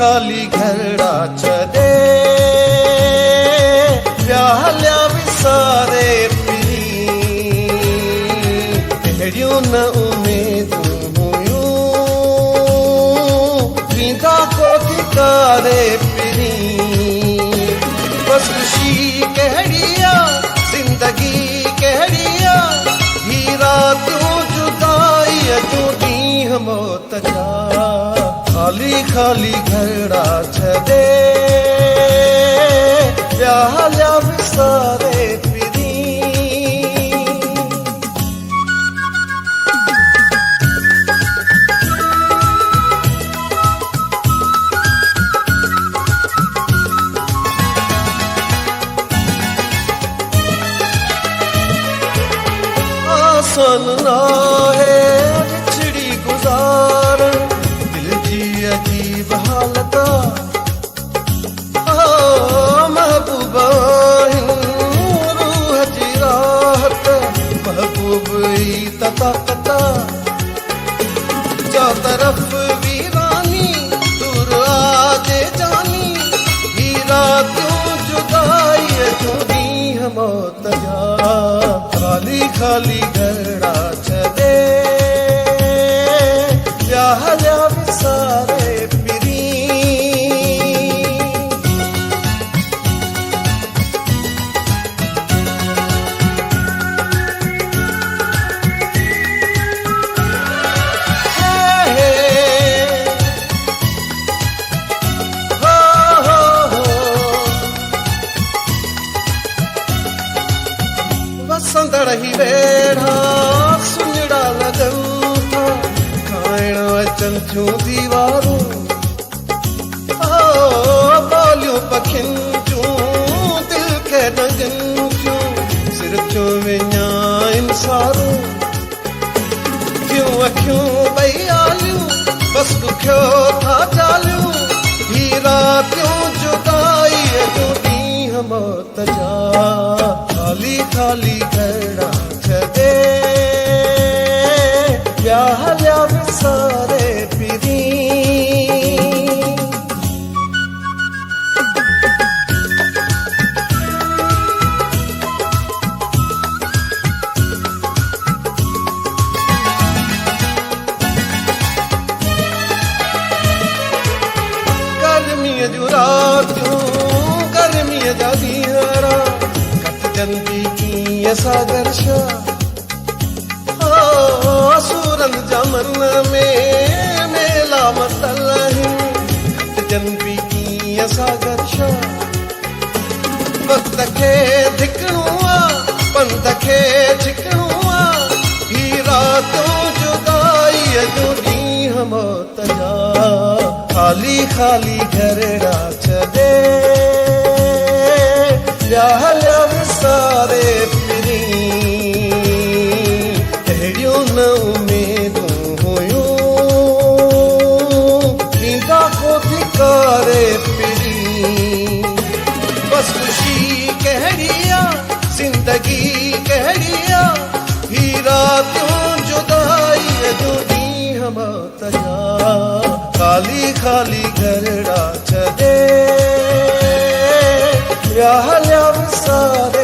खाली घरड़ा छदे प्यालिया विसारे पिरी अहिड़ियूं न उमेदूं हुयूं वींदा को धिकारे पिरी बस खुशी कहिड़ी आहे ज़िंदगी कहिड़ी आहे ही रातियूं जुदाईअ जूं ॾींहं मौत जा खाली खाली घरड़ा छदे प्यालिया विसारे पिरी आसान नाहे बिछड़ी गुज़ारण दिल जी अजीब हालत महबूबा रूह जी राहत महबूब ई ताकत जा तरफ वीरानी दूर आजे जानी ही रातियूं जुदाई जूं ॾींहं मौत जा खाली खाली घरड़ा छदे प्यालिया विसारे पिरी वसंदड़ ही वेड़ा सुञड़ा लगन था खाइण अचन थियूं दीवारूं ॿोलियूं पखियुनि जूं दिल खे डंगनि जूं सिर थियूं विञाइनि सारूं थियूं अखियूं ॿई आलियूं बस ॾुखियो था चालियूं ही रातियूं जुदाईअ जूं ॾींहं मौत जा खाली खाली घरड़ा छदे प्यालिया विसारे पिरी गर्मीअ जूं रातियूं गर्मीअ जा ॾींहं कटजंदी कीअं सागर शाह सूरन जा मन में मेला मतल आहिनि कटजंदी कीअं सागर शाह वक़्त खे धिकणो आहे पंध खे झिकणो आहे ही रातियूं जुदाईअ जूं ॾींहं मौत जा खाली खाली घरड़ा छदे प्यालिया विसारे पिरी अहिड़ियूं न उमेदूं हुयूं वींदा को धिकारे पिरी बस खुशी कहिड़ी आहे ज़िंदगी कहिड़ी आहे ही रातियूं जुदाईअ जूं ॾींहं मौत जा खाली खाली घरड़ा छदे प्यालिया विसारे